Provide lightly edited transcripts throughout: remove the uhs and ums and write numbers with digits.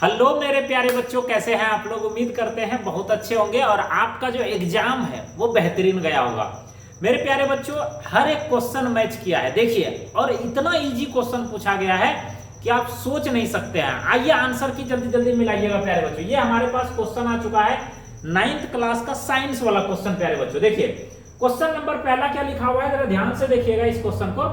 Hello मेरे प्यारे बच्चों, कैसे हैं आप लोग। उम्मीद करते हैं बहुत अच्छे होंगे और आपका जो एग्जाम है वो बेहतरीन गया होगा। मेरे प्यारे बच्चों, हर एक क्वेश्चन मैच किया है देखिए, और इतना इजी क्वेश्चन पूछा गया है कि आप सोच नहीं सकते हैं। आइए आंसर की जल्दी जल्दी मिलाइएगा प्यारे बच्चों। ये हमारे पास क्वेश्चन आ चुका है 9th क्लास का साइंस वाला क्वेश्चन। प्यारे बच्चों देखिए, क्वेश्चन नंबर पहला क्या लिखा हुआ है, जरा ध्यान से देखिएगा इस क्वेश्चन को।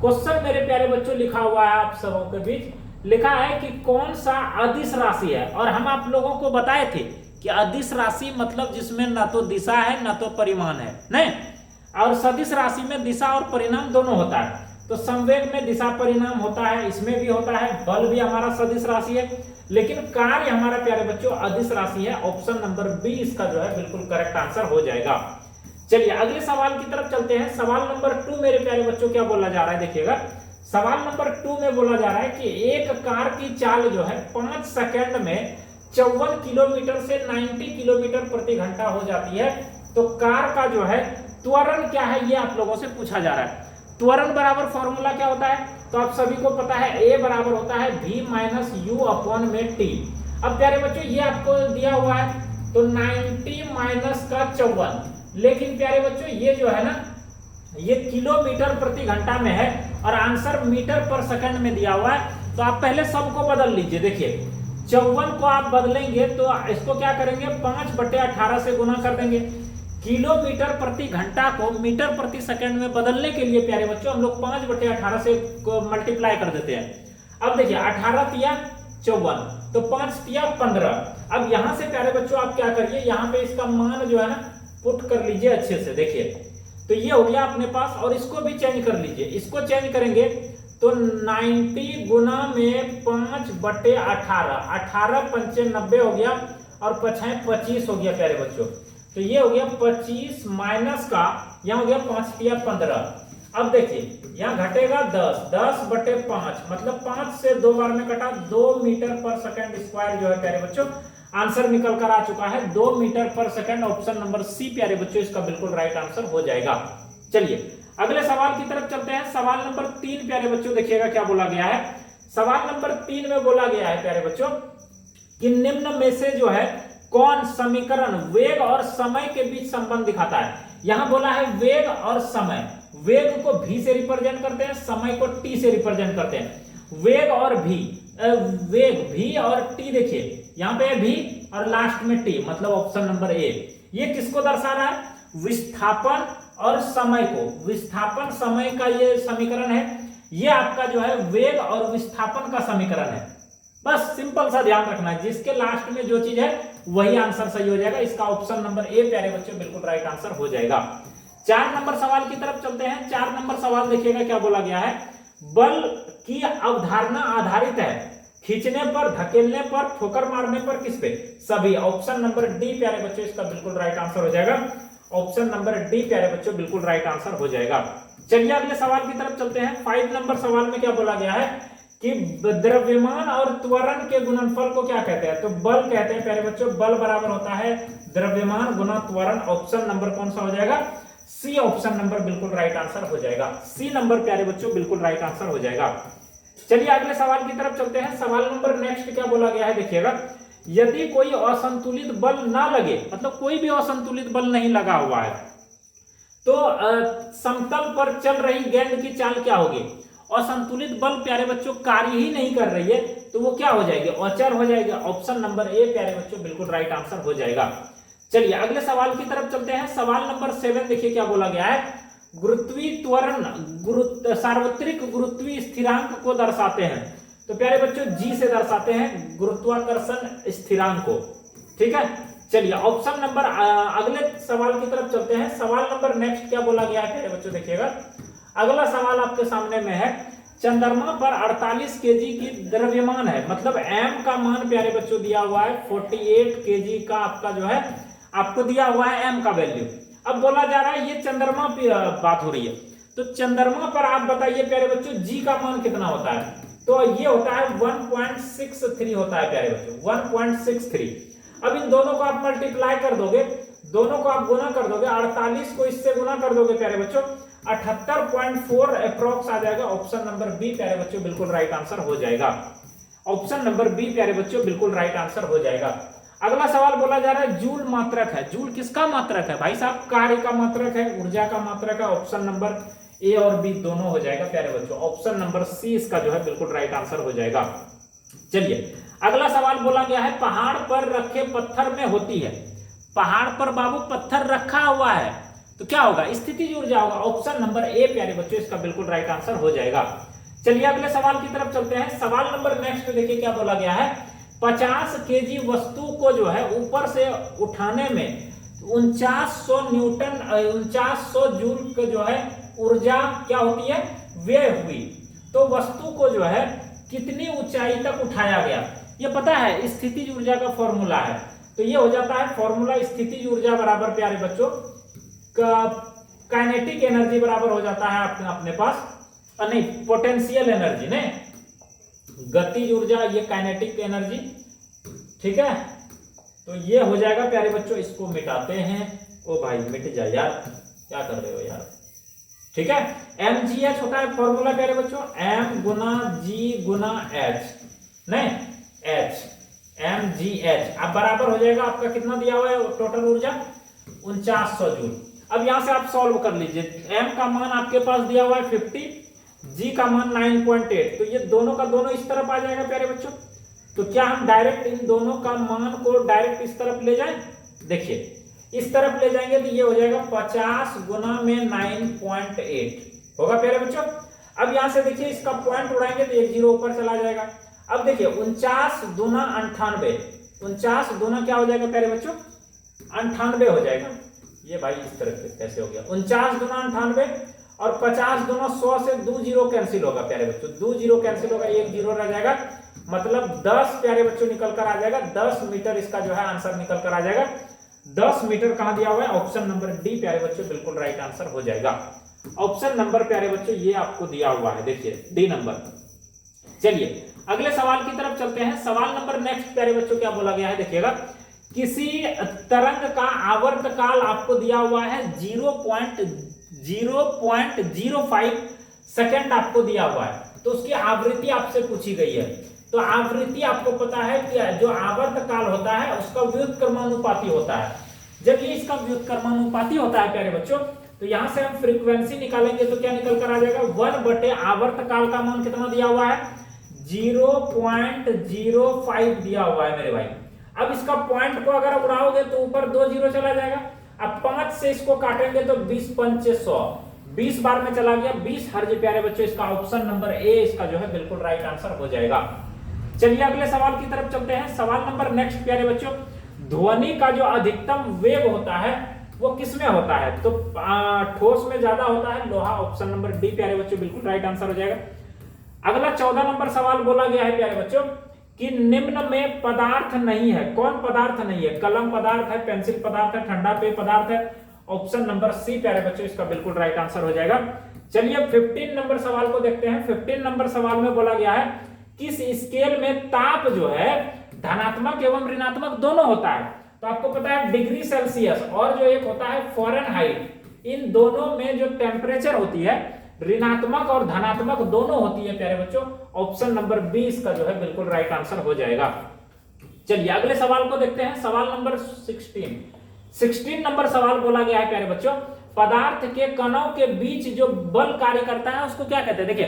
क्वेश्चन मेरे प्यारे बच्चों लिखा हुआ है आप सबों के बीच, लिखा है कि कौन सा अदिश राशि है। और हम आप लोगों को बताए थे कि अदिश राशि मतलब जिसमें ना तो दिशा है ना तो परिमाण है, नहीं। और सदिश राशि में दिशा और परिणाम दोनों होता है। तो संवेग में दिशा परिणाम होता है, इसमें भी होता है। बल भी हमारा सदिश राशि है, लेकिन कार्य हमारा प्यारे बच्चों अदिश राशि है। ऑप्शन नंबर बी इसका जो है बिल्कुल करेक्ट आंसर हो जाएगा। चलिए अगले सवाल की तरफ चलते हैं। सवाल नंबर 2 मेरे प्यारे बच्चों क्या बोला जा रहा है, देखिएगा। सवाल नंबर 2 में बोला जा रहा है कि एक कार की चाल जो है 5 सेकंड में 54 किलोमीटर से 90 किलोमीटर प्रति घंटा हो जाती है। तो कार का जो है त्वरण क्या है, ये आप लोगों से पूछा जा रहा है। त्वरण बराबर फॉर्मूला क्या होता है, तो आप सभी को पता है ए बराबर होता है v माइनस यू अपॉन में टी। अब प्यारे बच्चों ये आपको दिया हुआ है तो 90 माइनस का 54, लेकिन प्यारे बच्चों ये जो है ना ये किलोमीटर प्रति घंटा में है और आंसर मीटर पर सेकंड में दिया हुआ है। तो आप पहले सबको बदल लीजिए। देखिए 54 को आप बदलेंगे तो इसको क्या करेंगे, 5/18 से गुना कर देंगे। किलोमीटर प्रति घंटा को मीटर प्रति सेकंड में बदलने के लिए प्यारे बच्चों हम लोग 5/18 से मल्टीप्लाई कर देते हैं। अब देखिए 18 तिया 54, तो 5 तिया 15। अब यहां से प्यारे बच्चों आप क्या करिए, यहाँ पे इसका मान जो है ना पुट कर लीजिए अच्छे से। देखिए तो ये हो गया अपने पास, और इसको भी चेंज कर लीजिए। इसको चेंज करेंगे तो 90 गुना में 5/18, 18 पंचे 90 हो गया और 5 25 हो गया प्यारे बच्चों। तो ये हो गया 25 माइनस का, यहाँ हो गया 5 तिया 15। अब देखिए यहाँ घटेगा 10, 10/5 मतलब 5 से 2 बार में कटा, 2 मीटर पर सेकंड स्क्वायर जो है प्यारे बच्चों आंसर निकल कर आ चुका है 2 मीटर पर सेकंड। ऑप्शन नंबर सी प्यारे बच्चों इसका बिल्कुल राइट आंसर हो जाएगा। चलिए अगले सवाल की तरफ चलते हैं। सवाल नंबर 3 प्यारे बच्चों देखिएगा क्या बोला गया है। सवाल नंबर 3 में बोला गया है प्यारे बच्चों कि निम्न में से जो है कौन समीकरण वेग और समय के बीच संबंध दिखाता है। यहां बोला है वेग और समय। वेग को v से रिप्रेजेंट करते हैं, समय को t से रिप्रेजेंट करते हैं। वेग और v, वेग v और t, देखिए यहाँ पे v और लास्ट में t, मतलब ऑप्शन नंबर ए। ये किसको दर्शा रहा है, विस्थापन और समय को। विस्थापन समय का ये समीकरण है, ये आपका जो है वेग और विस्थापन का समीकरण है। बस सिंपल सा ध्यान रखना है, जिसके लास्ट में जो चीज है वही आंसर सही हो जाएगा। इसका ऑप्शन नंबर ए प्यारे बच्चों बिल्कुल राइट आंसर हो जाएगा। 4 नंबर सवाल की तरफ चलते हैं। 4 नंबर सवाल देखिएगा क्या बोला गया है। बल की अवधारणा आधारित है खींचने पर, धकेलने पर, ठोकर मारने पर, किस पे, सभी। ऑप्शन नंबर डी प्यारे बच्चों इसका बिल्कुल राइट आंसर हो जाएगा। ऑप्शन नंबर डी प्यारे बच्चों बिल्कुल राइट आंसर हो जाएगा। चलिए अगले सवाल की तरफ चलते हैं। 5 नंबर सवाल में क्या बोला गया है कि द्रव्यमान और त्वरण के गुणनफल को क्या कहते हैं, तो बल कहते हैं प्यारे बच्चों। बल बराबर होता है द्रव्यमान गुना त्वरण। ऑप्शन नंबर कौन सा हो जाएगा, सी। ऑप्शन नंबर बिल्कुल राइट आंसर हो जाएगा। सी नंबर प्यारे बच्चों बिल्कुल राइट आंसर हो जाएगा। चलिए अगले सवाल की तरफ चलते हैं। सवाल नंबर नेक्स्ट क्या बोला गया है, देखिएगा। यदि कोई असंतुलित बल ना लगे, मतलब कोई भी असंतुलित बल नहीं लगा हुआ है, तो समतल पर चल रही गेंद की चाल क्या होगी। असंतुलित बल प्यारे बच्चों कार्य ही नहीं कर रही है, तो वो क्या हो जाएगी, अचर हो जाएगी। ऑप्शन नंबर ए प्यारे बच्चों बिल्कुल राइट आंसर हो जाएगा। चलिए अगले सवाल की तरफ चलते हैं। सवाल नंबर 7 देखिए क्या बोला गया है। गुरुत्वीय त्वरण सार्वत्रिक गुरुत्वीय स्थिरांक को दर्शाते हैं, तो प्यारे बच्चों जी से दर्शाते हैं गुरुत्वाकर्षण स्थिरांक को, ठीक है। चलिए ऑप्शन नंबर अगले सवाल की तरफ चलते हैं। सवाल नंबर नेक्स्ट क्या बोला गया है प्यारे बच्चों देखिएगा। अगला सवाल आपके सामने में है, चंद्रमा पर 48 केजी की द्रव्यमान है, मतलब m का मान प्यारे बच्चों दिया हुआ है 48 केजी का आपका जो है आपको दिया हुआ है m का वैल्यू। अब बोला जा रहा है ये चंद्रमा पे बात हो रही है, तो चंद्रमा पर आप बताइए प्यारे बच्चों g का मान कितना होता है, तो ये होता है 1.63 होता है प्यारे बच्चों, 1.63। अब इन दोनों को आप मल्टीप्लाई कर दोगे, दोनों को आप गुना कर दोगे, 48 को इससे गुना कर दोगे प्यारे बच्चों, 78.4 अप्रोक्स आ जाएगा। ऑप्शन नंबर बी प्यारे बच्चों बिल्कुल राइट आंसर हो जाएगा। ऑप्शन नंबर बी प्यारे बच्चों बिल्कुल राइट आंसर हो जाएगा। अगला सवाल बोला जा रहा है जूल मात्रक है। जूल किसका मात्रक है भाई साहब? कार्य का मात्रक है, ऊर्जा का मात्रक है। ऑप्शन नंबर ए और बी दोनों हो जाएगा प्यारे बच्चों। ऑप्शन नंबर सी इसका जो है बिल्कुल राइट आंसर हो जाएगा। चलिए अगला सवाल बोला गया है पहाड़ पर रखे पत्थर में होती है। पहाड़ पर बाबू पत्थर रखा हुआ है तो क्या होगा? स्थितिज ऊर्जा होगा। ऑप्शन नंबर ए प्यारे बच्चों इसका बिल्कुल राइट आंसर हो जाएगा। चलिए अगले सवाल की तरफ चलते हैं। सवाल नंबर नेक्स्ट देखिए क्या बोला गया है। 50 केजी वस्तु को जो है ऊपर से उठाने में 4900 न्यूटन 4900 जूल का जो है ऊर्जा क्या होती है? व्यय हुई। तो वस्तु को जो है कितनी ऊंचाई तक उठाया गया? ये पता है स्थितिज ऊर्जा का फॉर्मूला है। तो ये हो जाता है फॉर्मूला स्थितिज ऊर्जा बराबर प्यारे बच्चों काइनेटिक एनर्जी बराबर हो जाता है अपने पास, नहीं पोटेंशियल एनर्जी ने, गतिज ऊर्जा ये काइनेटिक एनर्जी, ठीक है। तो ये हो जाएगा प्यारे बच्चों। इसको मिटाते हैं। ओ भाई मिट जाए यार, क्या कर रहे हो यार, ठीक है। mgh होता है फॉर्मूला प्यारे बच्चों, m गुना g गुना h, नहीं h, mgh। अब बराबर हो जाएगा आपका कितना दिया हुआ है टोटल ऊर्जा? 4900 जूल। अब यहां से आप सॉल्व कर लीजिए। m का मान आपके पास दिया हुआ है 50, g का मान 9.8, तो ये दोनों का दोनों इस तरफ आ जाएगा प्यारे बच्चों। तो क्या हम डायरेक्ट इन दोनों का मान को डायरेक्ट इस तरफ ले जाएं? देखिए इस तरफ ले जाएंगे तो ये हो जाएगा 50 गुना में 9.8 होगा प्यारे बच्चों। अब यहां से देखिए इसका पॉइंट उड़ाएंगे तो एक जीरो ऊपर चला जाएगा। अब देखिए 49 दूना 98, 49 दूना क्या हो जाएगा प्यारे बच्चों? 98 हो जाएगा। ये भाई इस तरह से कैसे हो गया? 49 दूना 98 और 50 दूना 100 से 2 जीरो कैंसिल होगा प्यारे बच्चों, 2 जीरो कैंसिल होगा, एक जीरो रह जाएगा, मतलब 10 प्यारे बच्चों निकल कर आ जाएगा। 10 मीटर इसका जो है आंसर निकल कर आ जाएगा। 10 मीटर कहां दिया हुआ है? ऑप्शन नंबर डी प्यारे बच्चों बिल्कुल राइट आंसर हो जाएगा। ऑप्शन नंबर प्यारे बच्चों ये आपको दिया हुआ है, देखिए डी नंबर। चलिए अगले सवाल की तरफ चलते हैं। सवाल नंबर नेक्स्ट प्यारे बच्चों क्या बोला गया है देखिएगा। किसी तरंग का आवर्त काल आपको दिया हुआ है 0.05 सेकंड आपको दिया हुआ है, तो उसकी आवृत्ति आपसे पूछी गई है। तो आवृत्ति आपको पता है कि जो आवर्त काल होता है उसका व्युत्क्रमानुपाती होता है। जब ये इसका व्युत्क्रमानुपाती होता है प्यारे बच्चों, तो यहां से हम फ्रीक्वेंसी निकालेंगे तो क्या निकल कर आ जाएगा? 1 आवर्त काल का मान कितना दिया हुआ है? 0.05 दिया हुआ है मेरे भाई। अब इसका पॉइंट को अगर उड़ाओगे तो ऊपर 2 जीरो चला जाएगा। अब 5 से इसको काटेंगे तो 20 पंचे 100, 20 बार में चला गया 20 हर्ज प्यारे बच्चों। इसका ऑप्शन नंबर ए इसका जो है बिल्कुल राइट आंसर हो जाएगा। चलिए अगले सवाल की तरफ चलते हैं। सवाल नंबर नेक्स्ट प्यारे बच्चों, ध्वनि का जो अधिकतम वेग होता है वो किस में होता है? तो ठोस में ज्यादा होता है, लोहा। ऑप्शन नंबर डी प्यारे बच्चों बिल्कुल राइट आंसर हो जाएगा। अगला 14 नंबर सवाल बोला गया है प्यारे बच्चों कि निम्न में पदार्थ नहीं है। कौन पदार्थ नहीं है? कलम पदार्थ है, पेंसिल पदार्थ है, ठंडा पेय पदार्थ है। ऑप्शन नंबर सी प्यारे बच्चों इसका बिल्कुल राइट आंसर हो जाएगा। चलिए 15 नंबर सवाल को देखते हैं। 15 नंबर सवाल में बोला गया है किस स्केल में ताप जो है धनात्मक एवं ऋणात्मक दोनों होता है? तो आपको पता है डिग्री सेल्सियस और जो एक होता है फ़ारेनहाइट, इन दोनों में जो टेम्परेचर होती है ऋणात्मक और धनात्मक दोनों होती है प्यारे बच्चों। ऑप्शन नंबर बी इसका जो है बिल्कुल राइट आंसर हो जाएगा। चलिए अगले सवाल को देखते हैं। सवाल नंबर 16 नंबर सवाल बोला गया है प्यारे बच्चों, पदार्थ के कणों के बीच जो बल कार्य करता है उसको क्या कहते हैं? देखिए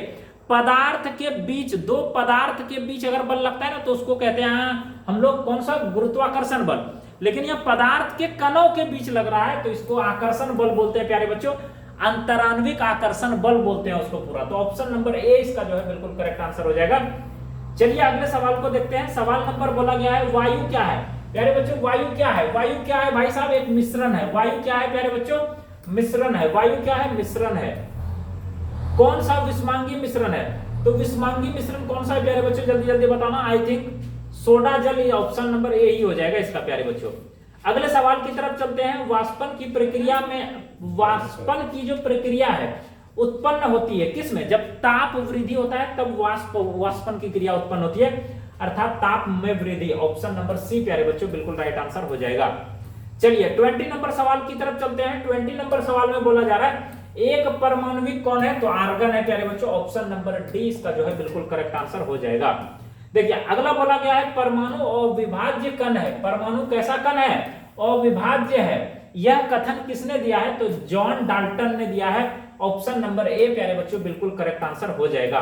पदार्थ के बीच, दो पदार्थ के बीच अगर बल लगता है ना तो उसको कहते हैं हम लोग कौन सा? गुरुत्वाकर्षण बल। लेकिन यह पदार्थ के कणों के बीच लग रहा है तो इसको आकर्षण बल बोलते हैं प्यारे बच्चों, अंतरान्विक आकर्षण बल बोलते हैं उसको पूरा। तो ऑप्शन नंबर ए इसका जो है बिल्कुल करेक्ट आंसर हो जाएगा। चलिए अगले सवाल को देखते हैं। सवाल नंबर बोला गया है वायु क्या है? प्यारे बच्चों वायु क्या है? वायु क्या है भाई साहब? एक मिश्रण है। वायु क्या है प्यारे बच्चों? मिश्रण है। वायु क्या है? मिश्रण है। कौन सा? विस्मांगी मिश्रण है। तो विस्मांगी मिश्रण कौन सा है प्यारे बच्चों? जल्दी जल्दी बताना। आई थिंक सोडा जल, ये ऑप्शन नंबर ए ही हो जाएगा इसका प्यारे बच्चों। अगले सवाल की तरफ चलते हैं। वाष्पन की प्रक्रिया में, वाष्पन की जो प्रक्रिया है उत्पन्न होती है किस में? जब ताप वृद्धि होता है तब वाष्पन की क्रिया उत्पन्न होती है, अर्थात ताप में वृद्धि। ऑप्शन नंबर सी प्यारे बच्चों बिल्कुल राइट आंसर हो जाएगा। चलिए 20 नंबर सवाल की तरफ चलते हैं। 20 नंबर सवाल में बोला जा रहा है एक परमाणुविक कौन है? तो आर्गन है प्यारे बच्चों। ऑप्शन नंबर डी इसका जो है बिल्कुल करेक्ट आंसर हो जाएगा। देखिए अगला बोला गया है परमाणु अविभाज्य कण है। परमाणु कैसा कण है? अविभाज्य है। यह कथन किसने दिया है? तो जॉन डाल्टन ने दिया है। ऑप्शन नंबर ए प्यारे बच्चों बिल्कुल करेक्ट आंसर हो जाएगा।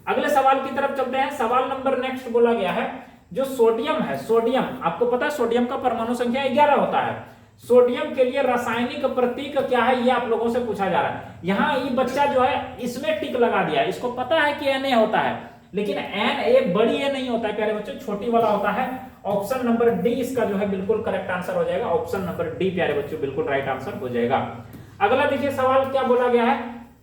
अगले सवाल की तरफ चलते हैं। सवाल नंबर नेक्स्ट बोला गया है जो सोडियम है, सोडियम आपको पता है सोडियम का परमाणु संख्या 11 होता है। सोडियम के लिए रासायनिक प्रतीक क्या है ये आप लोगों से पूछा जा रहा है। यहाँ ये बच्चा जो है इसमें टिक लगा दिया है, इसको पता है कि Na होता है, लेकिन एन ए बड़ी ए नहीं होता है प्यारे बच्चों, छोटी वाला होता है। ऑप्शन नंबर डी इसका जो है बिल्कुल करेक्ट आंसर हो जाएगा। ऑप्शन नंबर डी प्यारे बच्चों बिल्कुल राइट आंसर हो जाएगा। अगला देखिए सवाल क्या बोला गया है,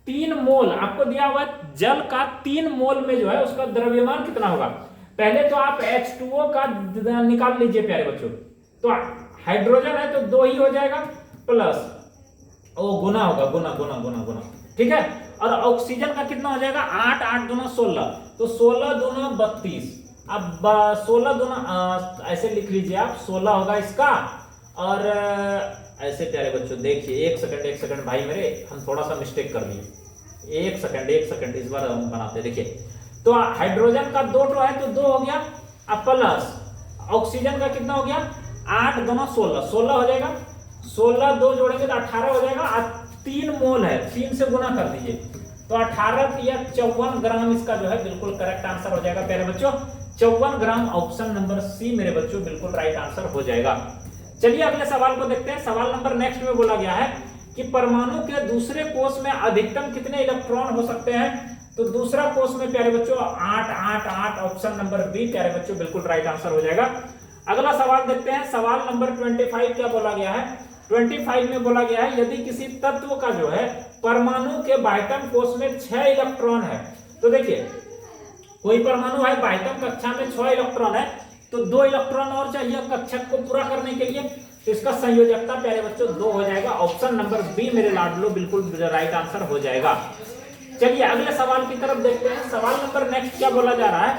3 मोल आपको दिया हुआ है जल का, 3 मोल में जो है उसका द्रव्यमान कितना होगा। पहले तो आप H2O का निकाल लीजिए प्यारे बच्चों, तो हाइड्रोजन है तो 2 ही हो जाएगा, प्लस ओ गुना होगा, गुना गुना गुना गुना, ठीक है। और ऑक्सीजन का कितना हो जाएगा, 8 8 दूना 16, तो 16 दूना 32। अब 16 दूना ऐसे लिख लीजिए आप, 16 होगा इसका, और ऐसे प्यारे बच्चों देखिए, एक सेकंड भाई मेरे, हम थोड़ा सा मिस्टेक कर दिए, एक सेकंड इस बार हम बनाते, देखिए तो हाइड्रोजन का 2 है तो 2 हो गया, अब प्लस ऑक्सीजन का कितना हो गया, 8 दूना 16, 16 हो जाएगा, 16 2 जोड़ेंगे तो 18 हो जाएगा। 3 मोल है, 3 से गुना कर दीजिए तो 18 या 54 ग्राम इसका जो है बिल्कुल करेक्ट आंसर हो जाएगा प्यारे बच्चों, 54 ग्राम। ऑप्शन नंबर सी मेरे बच्चों बिल्कुल राइट आंसर हो जाएगा। चलिए अगले सवाल को देखते हैं। सवाल नंबर नेक्स्ट में बोला गया है कि परमाणु के दूसरे कोष में अधिकतम कितने इलेक्ट्रॉन हो सकते हैं। तो दूसरा कोष में प्यारे बच्चों 8 8 8, ऑप्शन नंबर बी प्यारे बच्चों बिल्कुल राइट आंसर हो जाएगा। अगला सवाल देखते हैं। सवाल नंबर 25 क्या बोला गया है, 25 में बोला गया है यदि किसी तत्व का जो है परमाणु के बाह्यतम कोष में 6 इलेक्ट्रॉन है, तो देखिए कोई परमाणु है बाह्यतम कक्षा में 6 इलेक्ट्रॉन है, तो 2 इलेक्ट्रॉन और चाहिए कक्षक को पूरा करने के लिए, तो इसका संयोजकता प्यारे बच्चों 2 हो जाएगा। ऑप्शन नंबर बी मेरे लाडलो बिल्कुल राइट आंसर हो जाएगा। चलिए अगले सवाल की तरफ देखते हैं। सवाल नंबर नेक्स्ट क्या बोला जा रहा है,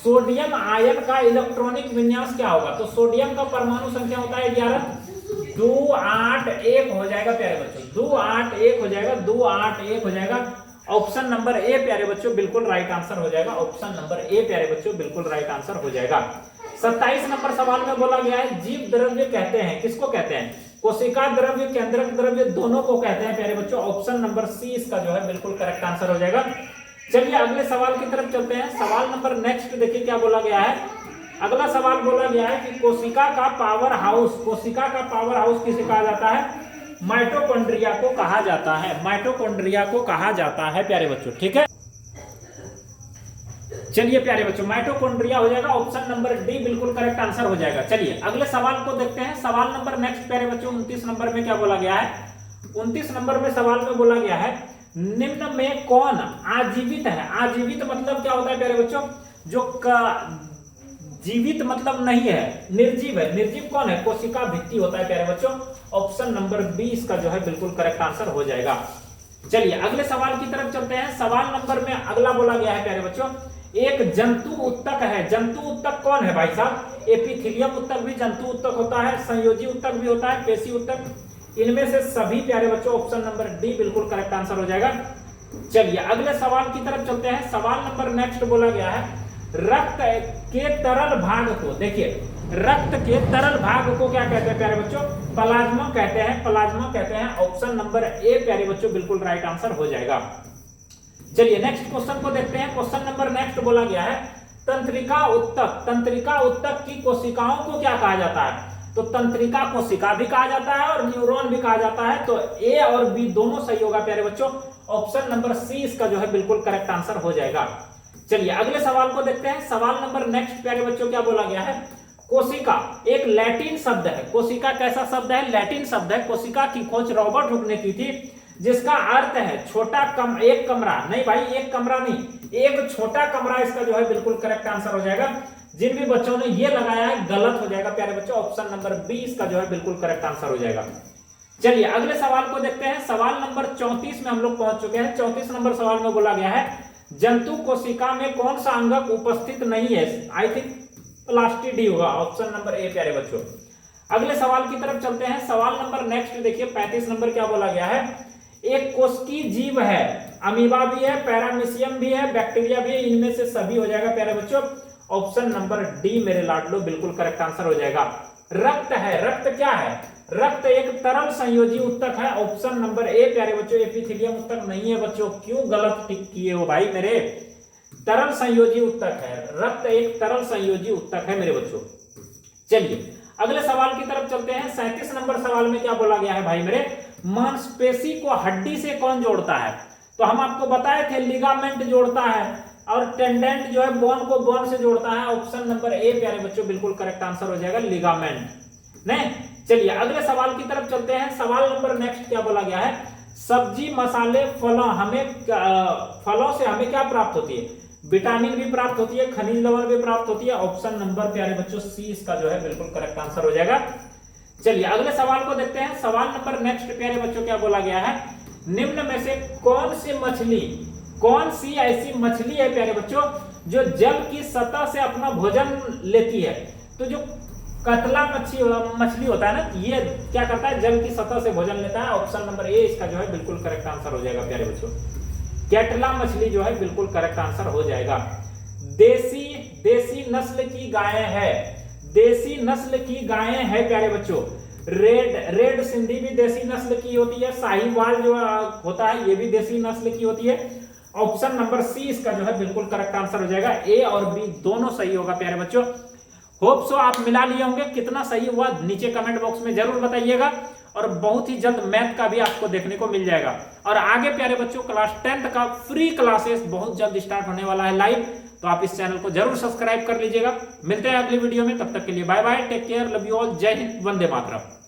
सोडियम आयन का इलेक्ट्रॉनिक विन्यास क्या होगा। तो सोडियम का परमाणु संख्या होता है 11, 2 8 1 हो जाएगा प्यारे बच्चों, 2 8 1 हो जाएगा, 2 8 1 हो जाएगा। ऑप्शन नंबर ए प्यारे बच्चों बिल्कुल राइट आंसर हो जाएगा। ऑप्शन नंबर ए प्यारे बच्चों बिल्कुल राइट आंसर हो जाएगा। 27 नंबर सवाल में बोला गया है जीव द्रव्य कहते हैं, किसको कहते हैं, कोशिका द्रव्य, केंद्रक द्रव्य, दोनों को कहते हैं प्यारे बच्चों। ऑप्शन नंबर सी इसका जो है बिल्कुल करेक्ट आंसर हो जाएगा। चलिए अगले सवाल की तरफ चलते हैं। सवाल नंबर नेक्स्ट देखिए क्या बोला गया है। अगला सवाल बोला गया है कि कोशिका का पावर हाउस, कोशिका का पावर हाउस किसे कहा जाता है, माइटोकॉन्ड्रिया को कहा जाता है, माइटोकॉन्ड्रिया को कहा जाता है प्यारे बच्चों, ठीक है। चलिए प्यारे बच्चों माइटोकॉन्ड्रिया हो जाएगा। ऑप्शन नंबर डी बिल्कुल करेक्ट आंसर हो जाएगा। चलिए अगले सवाल को देखते हैं। सवाल नंबर नेक्स्ट प्यारे बच्चों 29 नंबर में क्या बोला गया है, 29 नंबर में सवाल में बोला गया है निम्न में कौन आजीवित है। आजीवित मतलब क्या होता है प्यारे बच्चों, जो जीवित मतलब नहीं है, निर्जीव है। निर्जीव कौन है, कोशिका भित्ति होता है प्यारे बच्चों। ऑप्शन नंबर बी इसका जो है बिल्कुल करेक्ट आंसर हो जाएगा। चलिए अगले सवाल की तरफ चलते हैं। सवाल नंबर में अगला बोला गया है प्यारे बच्चों एक जंतु उत्तक है। जंतु उत्तक कौन है भाई साहब, एपिथेलियम उत्तक भी जंतु उत्तक होता है, संयोजी उत्तक भी होता है, पेशी उत्तक, इनमें से सभी प्यारे बच्चों ऑप्शन नंबर डी बिल्कुल करेक्ट आंसर हो जाएगा। चलिए अगले सवाल की तरफ चलते हैं। सवाल नंबर नेक्स्ट बोला गया है रक्त के तरल भाग को, देखिए रक्त के तरल भाग को क्या कहते हैं प्यारे बच्चों, प्लाज्मा कहते हैं, प्लाज्मा कहते हैं। ऑप्शन नंबर ए प्यारे बच्चों बिल्कुल राइट आंसर हो जाएगा। चलिए नेक्स्ट क्वेश्चन को देखते हैं। क्वेश्चन नंबर नेक्स्ट बोला गया है तंत्रिका उत्तक, तंत्रिका उत्तक की कोशिकाओं को क्या कहा जाता है। तो तंत्रिका कोशिका भी कहा जाता है और न्यूरॉन भी कहा जाता है, तो ए और बी दोनों सही होगा प्यारे बच्चों। ऑप्शन नंबर सी इसका जो है बिल्कुल करेक्ट आंसर हो जाएगा। चलिए अगले सवाल को देखते हैं। सवाल नंबर नेक्स्ट प्यारे बच्चों क्या बोला गया है, कोशिका एक लैटिन शब्द है। कोशिका कैसा शब्द है, लैटिन शब्द है। कोशिका की खोज रॉबर्ट हुक ने की थी, जिसका अर्थ है छोटा एक कमरा, नहीं भाई एक कमरा नहीं, एक छोटा कमरा इसका जो है बिल्कुल करेक्ट आंसर हो जाएगा। जिन भी बच्चों ने ये लगाया है गलत हो जाएगा प्यारे बच्चों। ऑप्शन नंबर बी इसका जो है बिल्कुल करेक्ट आंसर हो जाएगा। चलिए अगले सवाल को देखते हैं। सवाल नंबर 34 में हम लोग पहुंच चुके हैं। 34 नंबर सवाल में बोला गया है जंतु कोशिका में कौन सा अंगक उपस्थित नहीं है। आई थिंक प्लास्टिडी होगा। ऑप्शन नंबर ए प्यारे बच्चों। अगले सवाल की तरफ चलते हैं। सवाल नंबर नेक्स्ट देखिए 35 नंबर क्या बोला गया है, एक कोशिकी जीव है, अमीबा भी है, पैरामीशियम भी है, बैक्टीरिया भी है, इनमें से सभी हो जाएगा प्यारे बच्चों। ऑप्शन नंबर डी मेरे लाडलो बिल्कुल करेक्ट आंसर हो जाएगा। रक्त है, रक्त क्या है? रक्त एक तरल संयोजी उत्तक है। ऑप्शन नंबर ए प्यारे बच्चों एपिथेलियम उत्तक नहीं है बच्चों। क्यों गलत टिक किए हो भाई मेरे? तरल संयोजी उत्तक है, रक्त एक तरल संयोजी उत्तक है मेरे बच्चों। चलिए अगले सवाल की तरफ चलते हैं। 37 नंबर सवाल में क्या बोला गया है भाई मेरे? मांसपेशी को हड्डी से कौन जोड़ता है? तो हम आपको बताए थे लिगामेंट जोड़ता है और टेंडेंट जो है बोन को बोन से जोड़ता है। ऑप्शन नंबर ए प्यारे बच्चों बिल्कुल करेक्ट आंसर हो जाएगा, लिगामेंट। नहीं, चलिए अगले सवाल की तरफ चलते हैं। सवाल नंबर नेक्स्ट क्या बोला गया है? सब्जी, मसाले, फलों से हमें क्या प्राप्त होती है? विटामिन भी प्राप्त होती है, खनिज लवण भी प्राप्त होती है। ऑप्शन नंबर प्यारे बच्चों सी इसका जो है बिल्कुल करेक्ट आंसर हो जाएगा। चलिए अगले सवाल को देखते हैं। सवाल नंबर नेक्स्ट प्यारे बच्चों क्या बोला गया है? निम्न में से कौन सी ऐसी मछली है प्यारे बच्चों जो जल की सतह से अपना भोजन लेती है? तो जो कतला मछली होता है ना, ये क्या करता है? जल की सतह से भोजन लेता है। ऑप्शन नंबर ए इसका जो है बिल्कुल करेक्ट आंसर हो जाएगा प्यारे बच्चों। कैटला मछली जो है बिल्कुल करेक्ट आंसर हो जाएगा। देसी नस्ल की गायें है, देसी नस्ल की गायें है प्यारे बच्चों। रेड सिंधी भी देसी नस्ल की होती है। साहीवाल जो होता है ये भी देसी नस्ल की होती है। ऑप्शन नंबर सी इसका जो है बिल्कुल करेक्ट आंसर हो जाएगा। ए और बी दोनों सही होगा प्यारे बच्चों। होप सो आप मिला लिए होंगे। कितना सही हुआ नीचे कमेंट बॉक्स में जरूर बताइएगा और बहुत ही जल्द मैथ का भी आपको देखने को मिल जाएगा। और आगे प्यारे बच्चों क्लास 10th का फ्री क्लासेस बहुत जल्द स्टार्ट होने वाला है लाइव, तो आप इस चैनल को जरूर सब्सक्राइब कर लीजिएगा। मिलते हैं अगली वीडियो में, तब तक के लिए bye bye, take care, love you all, जय हिंद, वंदे मातरम।